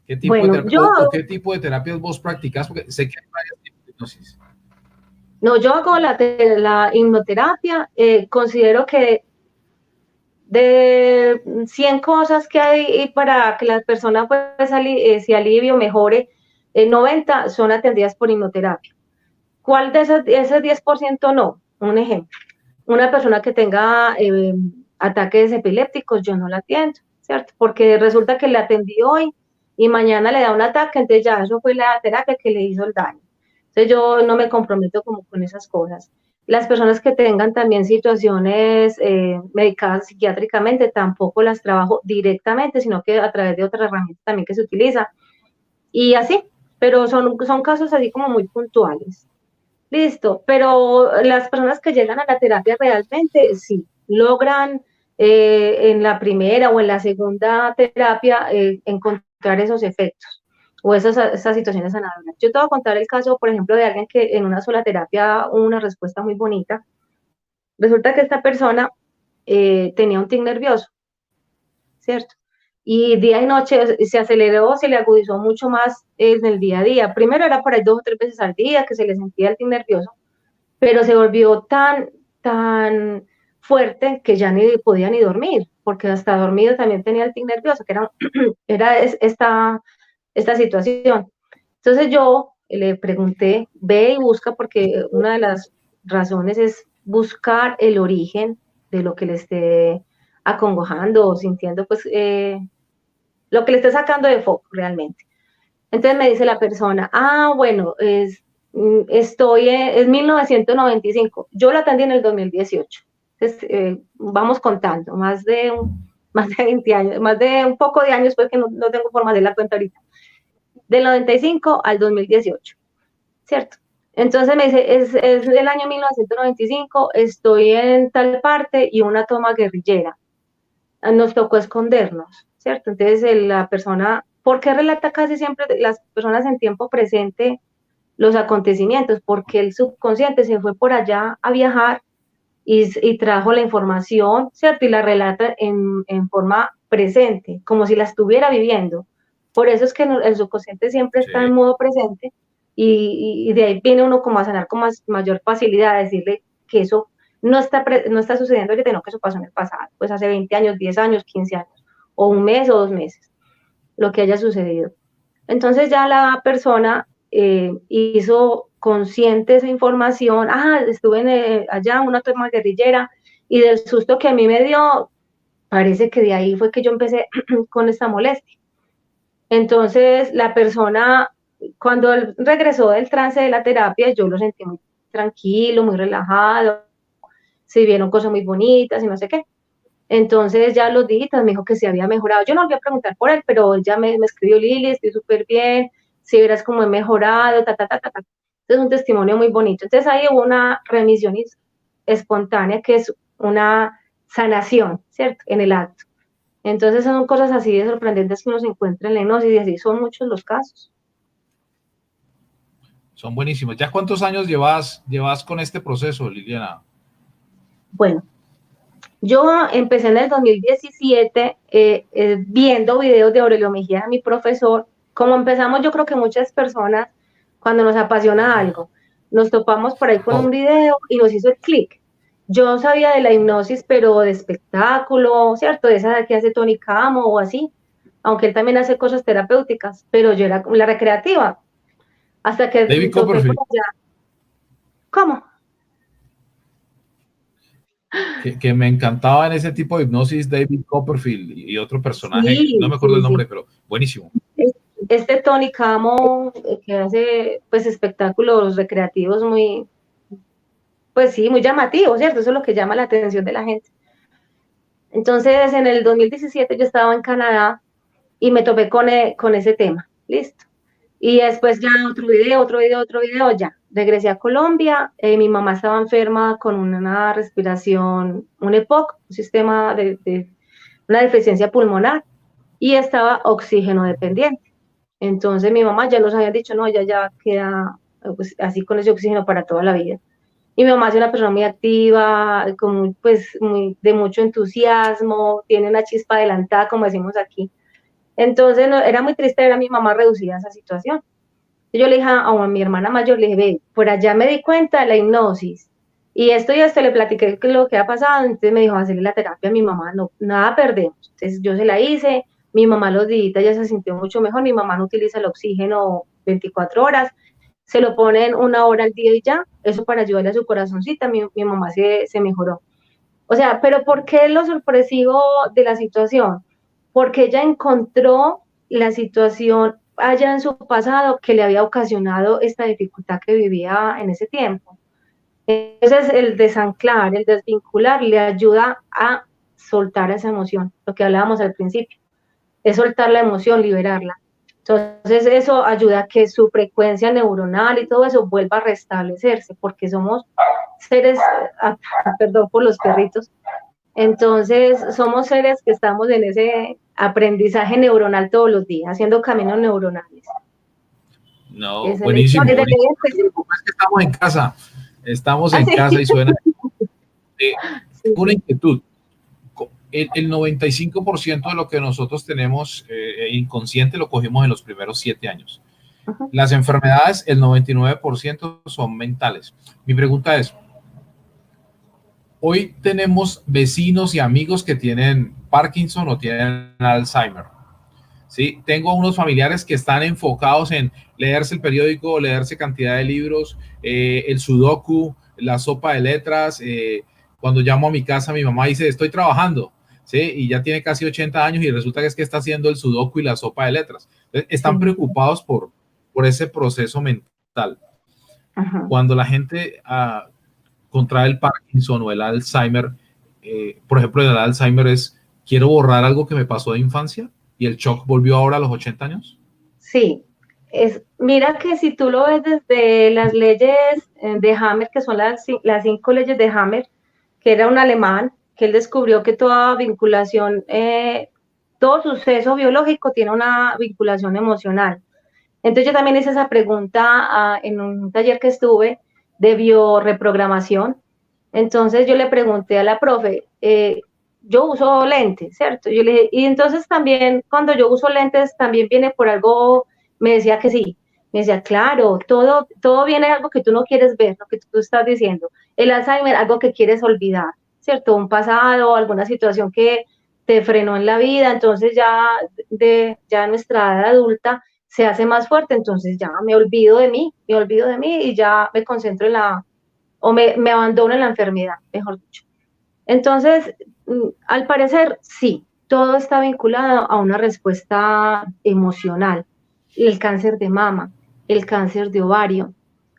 Speaker 2: qué tipo de
Speaker 1: Bueno,
Speaker 2: terapia, o qué tipo de terapias vos practicás, porque sé que hay varios tipos de hipnosis.
Speaker 1: no, yo hago la hipnoterapia, considero que de 100 cosas que hay para que la persona pues, se alivie o mejore, 90 son atendidas por hipnoterapia. ¿Cuál de ese 10% no? Un ejemplo, una persona que tenga ataques epilépticos, yo no la atiendo, ¿cierto? Porque resulta que la atendí hoy y mañana le da un ataque, entonces ya eso fue la terapia que le hizo el daño. Entonces yo no me comprometo como con esas cosas. Las personas que tengan también situaciones medicadas psiquiátricamente tampoco las trabajo directamente, sino que a través de otras herramientas también que se utiliza. Y así, pero son casos así como muy puntuales. Listo, pero las personas que llegan a la terapia realmente sí logran en la primera o en la segunda terapia encontrar esos efectos o esas situaciones sanadoras. Yo te voy a contar el caso, por ejemplo, de alguien que en una sola terapia hubo una respuesta muy bonita. Resulta que esta persona tenía un tic nervioso, ¿cierto? Y día y noche se aceleró, se le agudizó mucho más en el día a día. Primero era por ahí 2 o 3 veces al día que se le sentía el tic nervioso, pero se volvió tan fuerte que ya ni podía ni dormir, porque hasta dormido también tenía el tic nervioso, que era esta situación. Entonces yo le pregunté, ve y busca, porque una de las razones es buscar el origen de lo que le esté acongojando o sintiendo, pues, lo que le esté sacando de foco realmente. Entonces me dice la persona, bueno, es 1995. Yo la atendí en el 2018. Entonces, vamos contando, más de 20 años, más de un poco de años, porque no tengo forma de la cuenta ahorita. Del 95 al 2018, ¿cierto? Entonces me dice, es el año 1995, estoy en tal parte y una toma guerrillera. Nos tocó escondernos, ¿cierto? Entonces la persona, ¿por qué relata casi siempre las personas en tiempo presente los acontecimientos? Porque el subconsciente se fue por allá a viajar y trajo la información, ¿cierto? Y la relata en forma presente, como si la estuviera viviendo. Por eso es que el subconsciente siempre está
Speaker 2: Sí.
Speaker 1: en modo presente y de ahí viene uno como a sanar con mayor facilidad, a decirle que eso no está sucediendo ahorita, no, que eso pasó en el pasado, pues hace 20 años, 10 años, 15 años, o un mes o 2 meses, lo que haya sucedido. Entonces ya la persona hizo consciente esa información, estuve allá en una toma guerrillera y del susto que a mí me dio, parece que de ahí fue que yo empecé con esta molestia. Entonces la persona, cuando él regresó del trance de la terapia, yo lo sentí muy tranquilo, muy relajado, se vieron cosas muy bonitas y no sé qué. Entonces ya los dígitos me dijo que se había mejorado. Yo no volví a preguntar por él, pero él ya me escribió, Lili, estoy súper bien, si verás cómo he mejorado, ta, ta, ta, ta, ta. Es un testimonio muy bonito. Entonces ahí hubo una remisión espontánea, que es una sanación, ¿cierto? En el acto. Entonces son cosas así de sorprendentes que uno se encuentra en la hipnosis y así son muchos los casos.
Speaker 2: Son buenísimos. ¿Ya cuántos años llevas con este proceso, Liliana?
Speaker 1: Bueno, yo empecé en el 2017 viendo videos de Aurelio Mejía, mi profesor. Como empezamos, yo creo que muchas personas, cuando nos apasiona algo, nos topamos por ahí con un
Speaker 2: Oh,
Speaker 1: video y nos hizo el clic. Yo sabía de la hipnosis, pero de espectáculo, ¿cierto? De esa que hace Tony Camo o así, aunque él también hace cosas terapéuticas, pero yo era la recreativa, hasta que
Speaker 2: David
Speaker 1: topé por
Speaker 2: Copperfield,
Speaker 1: allá. ¿Cómo?
Speaker 2: que me encantaba en ese tipo de hipnosis, David Copperfield y otro personaje, no
Speaker 1: Sí,
Speaker 2: me acuerdo el
Speaker 1: sí,
Speaker 2: nombre,
Speaker 1: sí.
Speaker 2: pero buenísimo.
Speaker 1: Este Tony Camo, que hace pues espectáculos recreativos muy, pues sí, muy llamativos, ¿cierto? Eso es lo que llama la atención de la gente. Entonces, en el 2017 yo estaba en Canadá y me topé con ese tema, listo. Y después ya otro video, ya. Regresé a Colombia, mi mamá estaba enferma con una respiración, un EPOC, un sistema de una deficiencia pulmonar, y estaba oxígeno dependiente. Entonces mi mamá ya nos había dicho, no, ella ya queda pues, así con ese oxígeno para toda la vida. Y mi mamá es una persona muy activa, con, pues, de mucho entusiasmo, tiene una chispa adelantada, como decimos aquí. Entonces, no, era muy triste ver a mi mamá reducida a esa situación. Yo le dije a mi hermana mayor, le dije, ve, por allá me di cuenta de la hipnosis. Y esto, le platiqué lo que ha pasado. Entonces me dijo, hacerle la terapia a mi mamá, no, nada perdemos. Entonces yo se la hice, mi mamá los días ya se sintió mucho mejor, mi mamá no utiliza el oxígeno 24 horas, se lo ponen 1 hora al día y ya, eso para ayudarle a su corazoncita, mi mamá se mejoró. O sea, pero ¿por qué lo sorpresivo de la situación? Porque ella encontró la situación allá en su pasado que le había ocasionado esta dificultad que vivía en ese tiempo. Entonces, el desanclar, el desvincular, le ayuda a soltar esa emoción, lo que hablábamos al principio, es soltar la emoción, liberarla. Entonces, eso ayuda a que su frecuencia neuronal y todo eso vuelva a restablecerse, porque somos seres, perdón por los perritos, entonces somos seres que estamos en ese aprendizaje neuronal todos los días, haciendo caminos neuronales.
Speaker 2: No,
Speaker 1: Esa es la
Speaker 2: buenísimo,
Speaker 1: historia.
Speaker 2: buenísimo. Es que estamos en
Speaker 1: Sí.
Speaker 2: casa y suena. Tengo una
Speaker 1: Sí.
Speaker 2: inquietud. El 95% de lo que nosotros tenemos inconsciente lo cogimos en los primeros 7 años.
Speaker 1: Uh-huh.
Speaker 2: Las enfermedades, el 99% son mentales. Mi pregunta es, hoy tenemos vecinos y amigos que tienen Parkinson o tienen Alzheimer. ¿Sí? Tengo unos familiares que están enfocados en leerse el periódico, leerse cantidad de libros, el sudoku, la sopa de letras. Cuando llamo a mi casa, mi mamá dice, estoy trabajando, ¿sí? Y ya tiene casi 80 años y resulta que es que está haciendo el sudoku y la sopa de letras. Entonces, están
Speaker 1: Sí.
Speaker 2: preocupados por ese proceso mental.
Speaker 1: Uh-huh.
Speaker 2: Cuando la gente contrae el Parkinson o el Alzheimer, por ejemplo, el Alzheimer es, quiero borrar algo que me pasó de infancia y el shock volvió ahora a los 80 años.
Speaker 1: Sí, mira que si tú lo ves desde las leyes de Hammer, que son las 5 leyes de Hammer, que era un alemán, que él descubrió que toda vinculación, todo suceso biológico tiene una vinculación emocional. Entonces yo también hice esa pregunta en un taller que estuve de bioreprogramación. Entonces yo le pregunté a la profe, yo uso lentes, ¿cierto? Yo le dije, y entonces también cuando yo uso lentes también viene por algo, me decía que sí. Me decía, claro, todo viene de algo que tú no quieres ver, lo que tú estás diciendo. El Alzheimer, algo que quieres olvidar, ¿cierto? Un pasado, alguna situación que te frenó en la vida, entonces ya nuestra edad adulta se hace más fuerte, entonces ya me olvido de mí y ya me concentro me abandono en la enfermedad, mejor dicho. Entonces, al parecer, sí, todo está vinculado a una respuesta emocional. El cáncer de mama, el cáncer de ovario,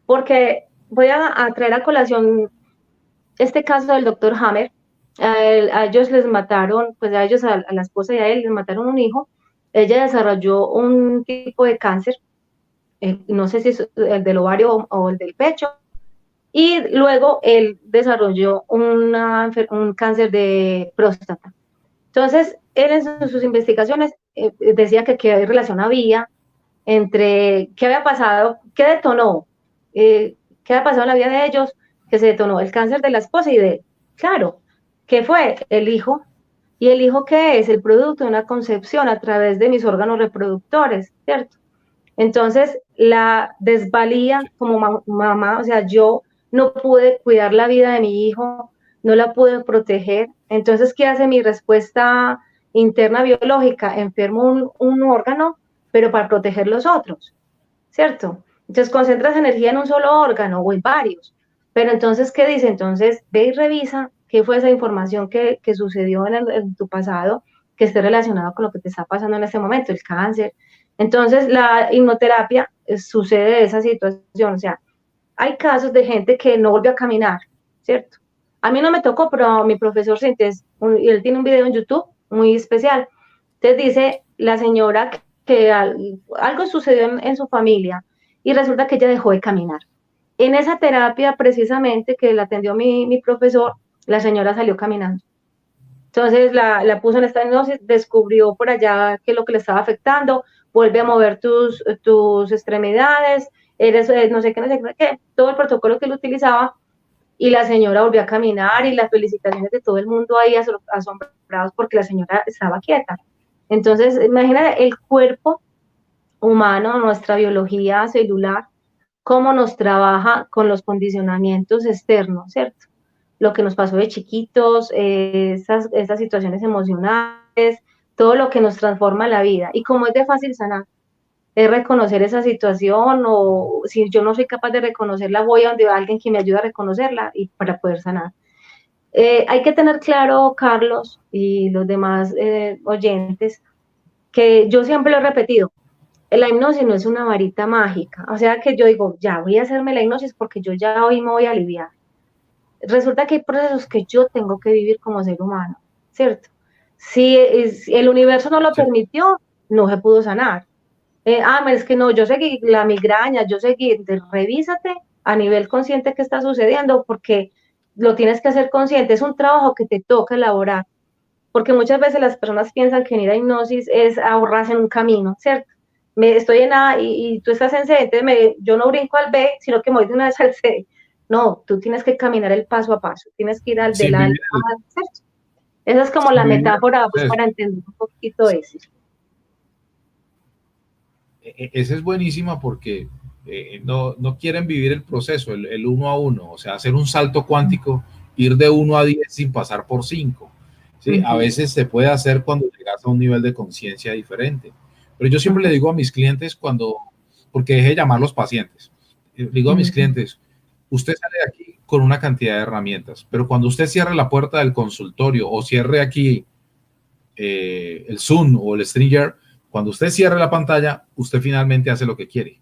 Speaker 1: porque voy a traer a colación este caso del doctor Hammer. A ellos les mataron, pues a ellos, a la esposa y a él les mataron un hijo. Ella desarrolló un tipo de cáncer, no sé si es el del ovario o el del pecho, y luego él desarrolló un cáncer de próstata. Entonces, él en sus investigaciones decía que qué relación había entre qué había pasado, qué detonó, qué había pasado en la vida de ellos, que se detonó el cáncer de la esposa y de él. Claro, ¿qué fue? El hijo. ¿Y el hijo qué es? El producto de una concepción a través de mis órganos reproductores, ¿cierto? Entonces, la desvalía como mamá, o sea, yo no pude cuidar la vida de mi hijo, no la pude proteger. Entonces, ¿qué hace mi respuesta interna biológica? Enfermo un órgano, pero para proteger los otros, ¿cierto? Entonces, concentras energía en un solo órgano o en varios. Pero entonces, ¿qué dice? Entonces, ve y revisa qué fue esa información que sucedió en tu pasado, que esté relacionado con lo que te está pasando en este momento, el cáncer. Entonces, la hipnoterapia sucede de esa situación. O sea, hay casos de gente que no volvió a caminar, ¿cierto? A mí no me tocó, pero mi profesor sí, y él tiene un video en YouTube muy especial. Entonces dice la señora que algo sucedió en su familia y resulta que ella dejó de caminar. En esa terapia precisamente que la atendió mi profesor, la señora salió caminando. Entonces la puso en esta hipnosis, descubrió por allá qué es lo que le estaba afectando, vuelve a mover tus extremidades, eres no sé qué, todo el protocolo que él utilizaba, y la señora volvió a caminar y las felicitaciones de todo el mundo ahí asombrados porque la señora estaba quieta. Entonces, imagínate el cuerpo humano, nuestra biología celular, cómo nos trabaja con los condicionamientos externos, ¿cierto? Lo que nos pasó de chiquitos, estas situaciones emocionales, todo lo que nos transforma la vida. Y cómo es de fácil sanar, es reconocer esa situación, o si yo no soy capaz de reconocerla, voy a donde alguien que me ayude a reconocerla y para poder sanar. Hay que tener claro, Carlos, y los demás oyentes, que yo siempre lo he repetido, la hipnosis no es una varita mágica, o sea que yo digo, ya voy a hacerme la hipnosis porque yo ya hoy me voy a aliviar. Resulta que hay procesos que yo tengo que vivir como ser humano, ¿cierto? Si el universo no lo permitió, no se pudo sanar. Es que no, yo seguí la migraña, yo seguí, revísate a nivel consciente qué está sucediendo, porque lo tienes que hacer consciente, es un trabajo que te toca elaborar, porque muchas veces las personas piensan que ir a hipnosis es ahorrarse en un camino, ¿cierto? Estoy en A y tú estás en C, entonces yo no brinco al B, sino que me voy de una vez al C. No, tú tienes que caminar el paso a paso, tienes que ir al del A, ¿cierto? Esa es como la metáfora pues, para entender un poquito eso.
Speaker 2: Esa es buenísima porque no quieren vivir el proceso, el 1 a 1, o sea, hacer un salto cuántico, ir de 1 a 10 sin pasar por 5. ¿Sí? A veces se puede hacer cuando llegas a un nivel de conciencia diferente. Pero yo siempre le digo a mis clientes porque dejé de llamar los pacientes, le digo a mis clientes, usted sale de aquí con una cantidad de herramientas, pero cuando usted cierre la puerta del consultorio o cierre aquí el Zoom o el Stringer, cuando usted cierre la pantalla, usted finalmente hace lo que quiere.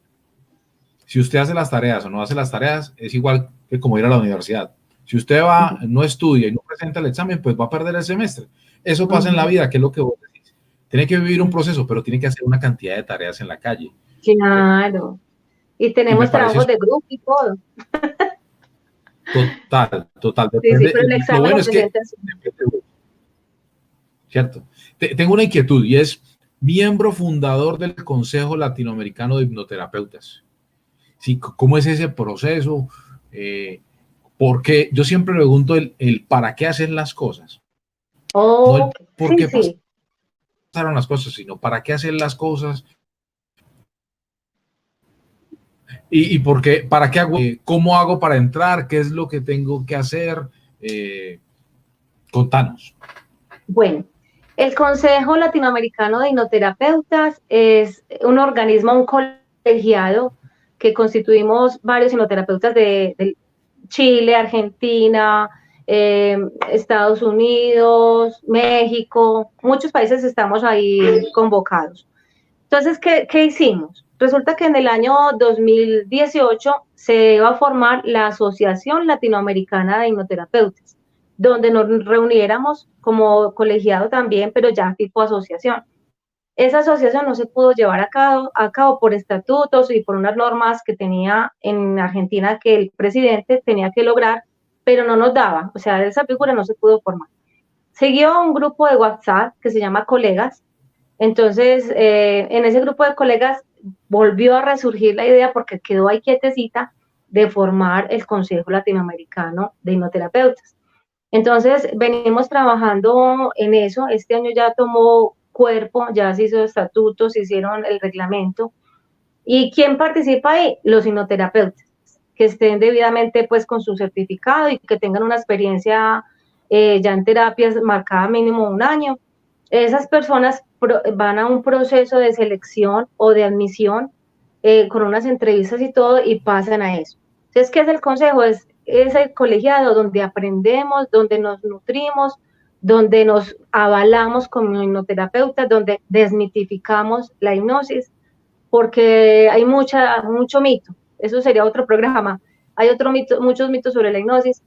Speaker 2: Si usted hace las tareas o no hace las tareas, es igual que como ir a la universidad. Si usted va, no estudia y no presenta el examen, pues va a perder el semestre. Eso pasa en la vida, que es lo que vos decís. Tiene que vivir un proceso, pero tiene que hacer una cantidad de tareas en la calle.
Speaker 1: Claro. Y tenemos trabajos de grupo y todo.
Speaker 2: Total.
Speaker 1: Depende, sí, pero el examen
Speaker 2: lo bueno es que... ¿Cierto? Tengo una inquietud y es miembro fundador del Consejo Latinoamericano de Hipnoterapeutas. ¿Sí? ¿Cómo es ese proceso? Porque yo siempre pregunto el para qué hacen las cosas. No el por qué pasaron las cosas, sino para qué hacen las cosas. Y por qué, para qué hago, cómo hago para entrar, qué es lo que tengo que hacer. Contanos.
Speaker 1: Bueno, el Consejo Latinoamericano de Hipnoterapeutas es un organismo, un colegiado que constituimos varios hipnoterapeutas de Chile, Argentina, Estados Unidos, México, muchos países estamos ahí convocados. Entonces, ¿qué hicimos? Resulta que en el año 2018 se iba a formar la Asociación Latinoamericana de Hipnoterapeutas, donde nos reuniéramos como colegiado también, pero ya tipo asociación. Esa asociación no se pudo llevar a cabo por estatutos y por unas normas que tenía en Argentina que el presidente tenía que lograr, pero no nos daba, o sea, esa figura no se pudo formar. Siguió un grupo de WhatsApp que se llama Colegas. Entonces, en ese grupo de colegas volvió a resurgir la idea, porque quedó ahí quietecita, de formar el Consejo Latinoamericano de Hipnoterapeutas. Entonces, venimos trabajando en eso. Este año ya tomó cuerpo, ya se hizo estatutos, se hicieron el reglamento. ¿Y quién participa ahí? Los hipnoterapeutas, que estén debidamente pues con su certificado y que tengan una experiencia ya en terapias marcada mínimo 1 año. Esas personas van a un proceso de selección o de admisión con unas entrevistas y todo, y pasan a eso. Entonces, ¿qué es el consejo? Es el colegiado donde aprendemos, donde nos nutrimos, donde nos avalamos como hipnoterapeutas, donde desmitificamos la hipnosis, porque hay mucho mito. Eso sería otro programa. Hay muchos mitos sobre la hipnosis.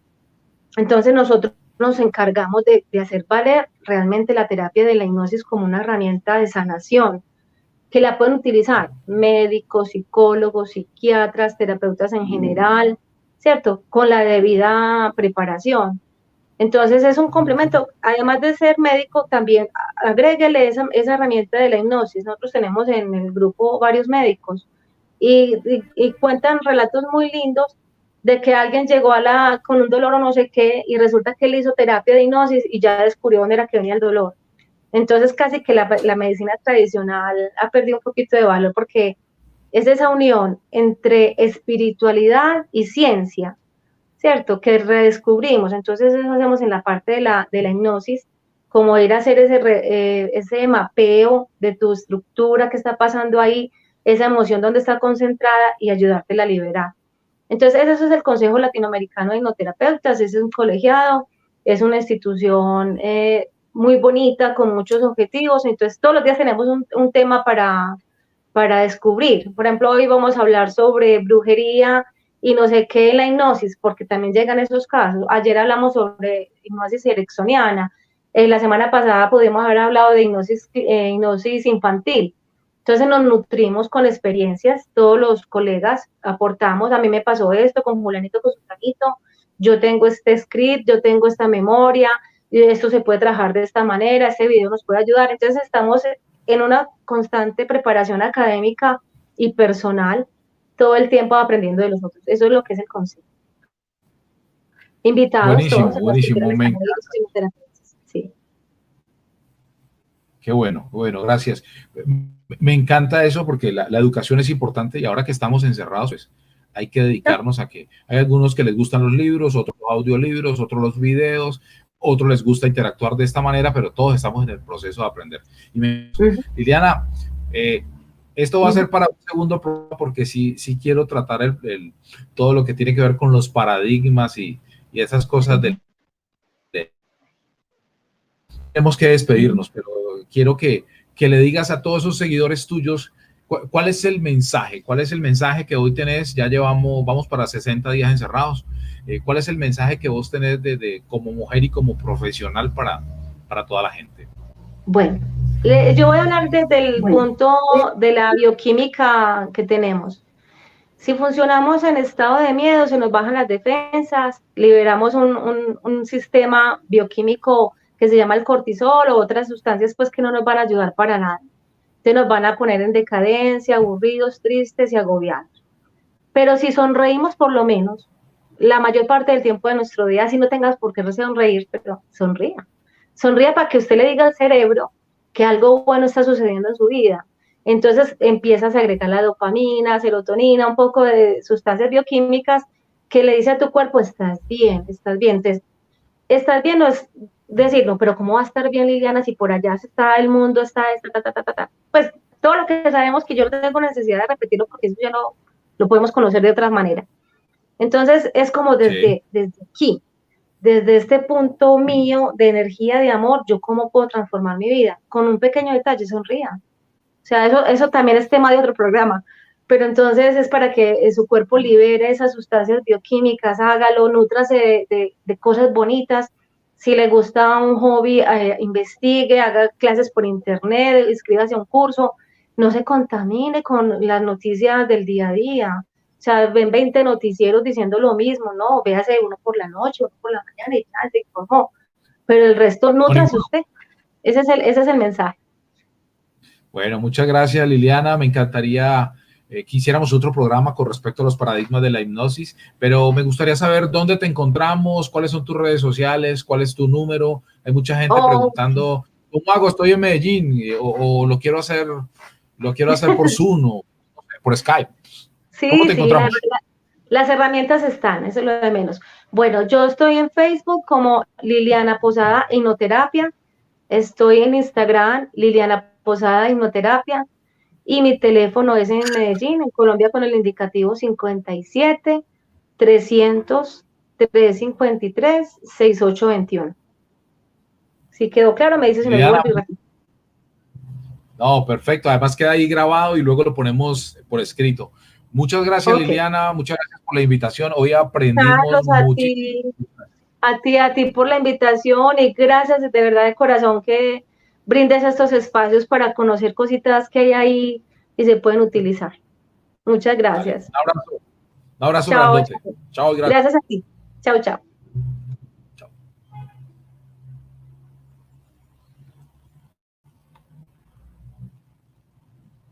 Speaker 1: Entonces nosotros nos encargamos de hacer valer realmente la terapia de la hipnosis como una herramienta de sanación, que la pueden utilizar médicos, psicólogos, psiquiatras, terapeutas en general, ¿cierto? Con la debida preparación. Entonces es un complemento, además de ser médico, también agréguele esa herramienta de la hipnosis. Nosotros tenemos en el grupo varios médicos y cuentan relatos muy lindos de que alguien llegó con un dolor o no sé qué, y resulta que él hizo terapia de hipnosis y ya descubrió dónde era que venía el dolor. Entonces casi que la medicina tradicional ha perdido un poquito de valor porque es esa unión entre espiritualidad y ciencia, ¿cierto? Que redescubrimos. Entonces eso hacemos en la parte de la hipnosis, como ir a hacer ese mapeo de tu estructura, qué está pasando ahí, esa emoción donde está concentrada y ayudarte a liberar. Entonces eso es el Consejo Latinoamericano de Hipnoterapeutas, es un colegiado, es una institución muy bonita, con muchos objetivos, entonces todos los días tenemos un tema para descubrir. Por ejemplo, hoy vamos a hablar sobre brujería y no sé qué, la hipnosis, porque también llegan esos casos. Ayer hablamos sobre hipnosis ericksoniana, la semana pasada pudimos haber hablado de hipnosis infantil. Entonces nos nutrimos con experiencias, todos los colegas aportamos, a mí me pasó esto con Julianito, con su tanito, yo tengo este script, yo tengo esta memoria, y esto se puede trabajar de esta manera, este video nos puede ayudar. Entonces estamos en una constante preparación académica y personal, todo el tiempo aprendiendo de los otros. Eso es lo que es el consejo. Invitados
Speaker 2: Buenísimo,
Speaker 1: todos a los que
Speaker 2: buenísimo.
Speaker 1: quieran estar ahí, sí.
Speaker 2: Qué bueno, gracias. Me encanta eso porque la educación es importante y ahora que estamos encerrados, pues hay que dedicarnos a que hay algunos que les gustan los libros, otros los audiolibros, otros los videos, otros les gusta interactuar de esta manera, pero todos estamos en el proceso de aprender. Liliana, esto va a ser para un segundo programa porque sí quiero tratar todo lo que tiene que ver con los paradigmas y esas cosas tenemos que despedirnos, pero quiero que le digas a todos esos seguidores tuyos cuál es el mensaje, que hoy tenés. Ya vamos para 60 días encerrados. ¿Cuál es el mensaje que vos tenés como mujer y como profesional para toda la gente?
Speaker 1: Bueno, yo voy a hablar desde el punto de la bioquímica que tenemos. Si funcionamos en estado de miedo, se nos bajan las defensas, liberamos un sistema bioquímico que se llama el cortisol o otras sustancias pues que no nos van a ayudar para nada. Entonces nos van a poner en decadencia, aburridos, tristes y agobiados. Pero si sonreímos por lo menos, la mayor parte del tiempo de nuestro día, si no tengas por qué sonreír, pero sonría. Sonría para que usted le diga al cerebro que algo bueno está sucediendo en su vida. Entonces empieza a segregar la dopamina, serotonina, un poco de sustancias bioquímicas que le dice a tu cuerpo, estás bien, estás bien. Entonces, estás bien no es decir, no, pero ¿cómo va a estar bien, Liliana, si por allá está el mundo, está esta, Pues todo lo que sabemos que yo no tengo necesidad de repetirlo porque eso ya lo podemos conocer de otra manera. Entonces, es como desde aquí, desde este punto mío de energía, de amor, yo cómo puedo transformar mi vida. Con un pequeño detalle, sonría. O sea, eso también es tema de otro programa. Pero entonces es para que su cuerpo libere esas sustancias bioquímicas, hágalo, nútrase de cosas bonitas. Si le gusta un hobby, investigue, haga clases por internet, inscríbase a un curso, no se contamine con las noticias del día a día. O sea, ven 20 noticieros diciendo lo mismo, no, véase uno por la noche, uno por la mañana y ya se informó. Pero el resto, nútrase usted. Ese es el mensaje.
Speaker 2: Bueno, muchas gracias, Liliana. Me encantaría que hiciéramos otro programa con respecto a los paradigmas de la hipnosis, pero me gustaría saber dónde te encontramos, cuáles son tus redes sociales, cuál es tu número. Hay mucha gente preguntando, ¿cómo hago? Estoy en Medellín o lo quiero hacer por Zoom o por Skype.
Speaker 1: Sí,
Speaker 2: ¿Cómo te encontramos?
Speaker 1: Las herramientas están, eso es lo de menos. Bueno, yo estoy en Facebook como Liliana Posada Hipnoterapia, estoy en Instagram Liliana Posada Hipnoterapia y mi teléfono es en Medellín, en Colombia, con el indicativo 57 300 353 6821. Si quedó claro, me dices si no yo vuelvo y repito.
Speaker 2: No, perfecto. Además queda ahí grabado y luego lo ponemos por escrito. Muchas gracias, Liliana. Muchas gracias por la invitación. Hoy aprendimos muchísimo.
Speaker 1: A ti por la invitación y gracias de verdad de corazón que brindes estos espacios para conocer cositas que hay ahí y se pueden utilizar. Muchas gracias.
Speaker 2: Vale, un abrazo grandote. Chao,
Speaker 1: gracias a ti. Chao, chao.